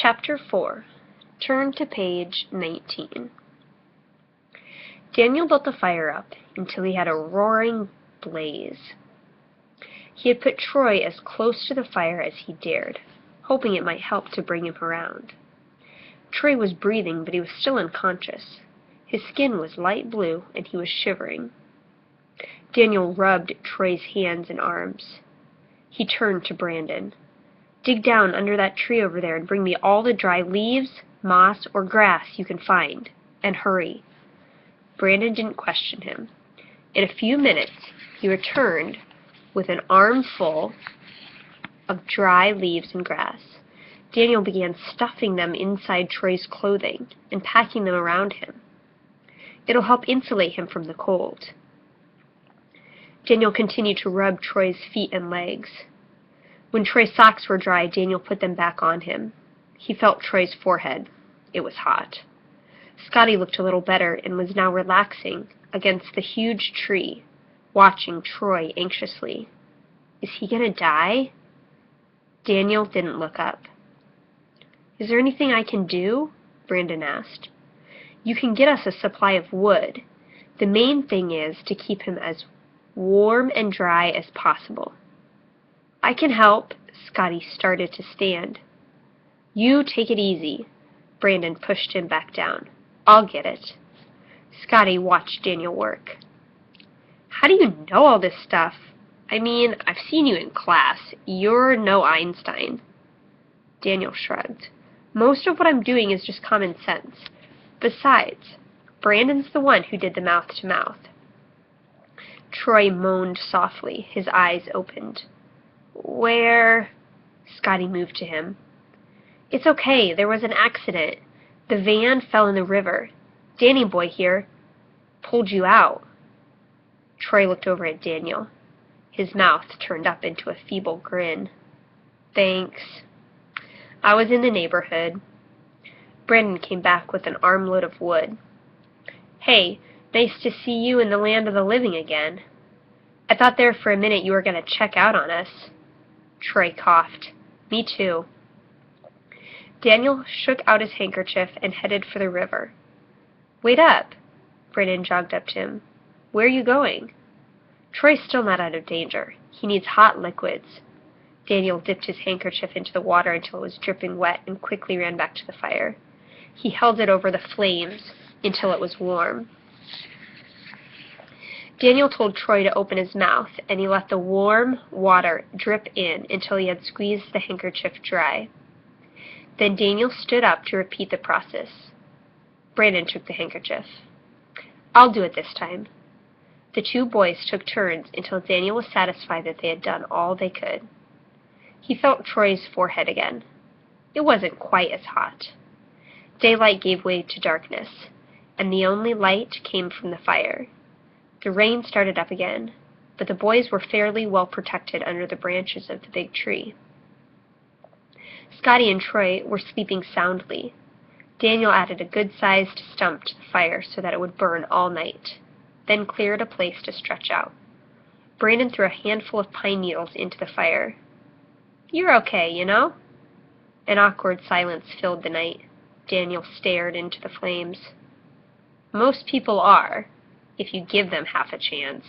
Chapter 4. Turn to page 19. Daniel built the fire up until he had a roaring blaze. He had put Troy as close to the fire as he dared, hoping it might help to bring him around. Troy was breathing, but he was still unconscious. His skin was light blue, and he was shivering. Daniel rubbed Troy's hands and arms. He turned to Brandon. "Dig down under that tree over there and bring me all the dry leaves, moss, or grass you can find. And hurry." Brandon didn't question him. In a few minutes, he returned with an armful of dry leaves and grass. Daniel began stuffing them inside Troy's clothing and packing them around him. "It'll help insulate him from the cold." Daniel continued to rub Troy's feet and legs. When Troy's socks were dry, Daniel put them back on him. He felt Troy's forehead. It was hot. Scotty looked a little better and was now relaxing against the huge tree, watching Troy anxiously. Is he going to die? Daniel didn't look up. "Is there anything I can do?" Brandon asked. "You can get us a supply of wood. The main thing is to keep him as warm and dry as possible." "I can help." Scotty started to stand. "You take it easy." Brandon pushed him back down. "I'll get it." Scotty watched Daniel work. "How do you know all this stuff? I mean, I've seen you in class. You're no Einstein." Daniel shrugged. "Most of what I'm doing is just common sense. Besides, Brandon's the one who did the mouth-to-mouth. Troy moaned softly. His eyes opened. "Where?" Scotty moved to him. "It's okay. There was an accident. The van fell in the river. Danny boy here pulled you out." Troy looked over at Daniel. His mouth turned up into a feeble grin. "Thanks. I was in the neighborhood." Brandon came back with an armload of wood. "Hey, nice to see you in the land of the living again. I thought there for a minute you were going to check out on us." Troy coughed. "Me too." Daniel shook out his handkerchief and headed for the river. "Wait up." Brandon jogged up to him. "Where are you going?" "Troy's still not out of danger. He needs hot liquids." Daniel dipped his handkerchief into the water until it was dripping wet and quickly ran back to the fire. He held it over the flames until it was warm. Daniel told Troy to open his mouth, and he let the warm water drip in until he had squeezed the handkerchief dry. Then Daniel stood up to repeat the process. Brandon took the handkerchief. "I'll do it this time." The two boys took turns until Daniel was satisfied that they had done all they could. He felt Troy's forehead again. It wasn't quite as hot. Daylight gave way to darkness, and the only light came from the fire. The rain started up again, but the boys were fairly well protected under the branches of the big tree. Scotty and Troy were sleeping soundly. Daniel added a good-sized stump to the fire so that it would burn all night, then cleared a place to stretch out. Brandon threw a handful of pine needles into the fire. "You're okay, you know?" An awkward silence filled the night. Daniel stared into the flames. "Most people are, if you give them half a chance."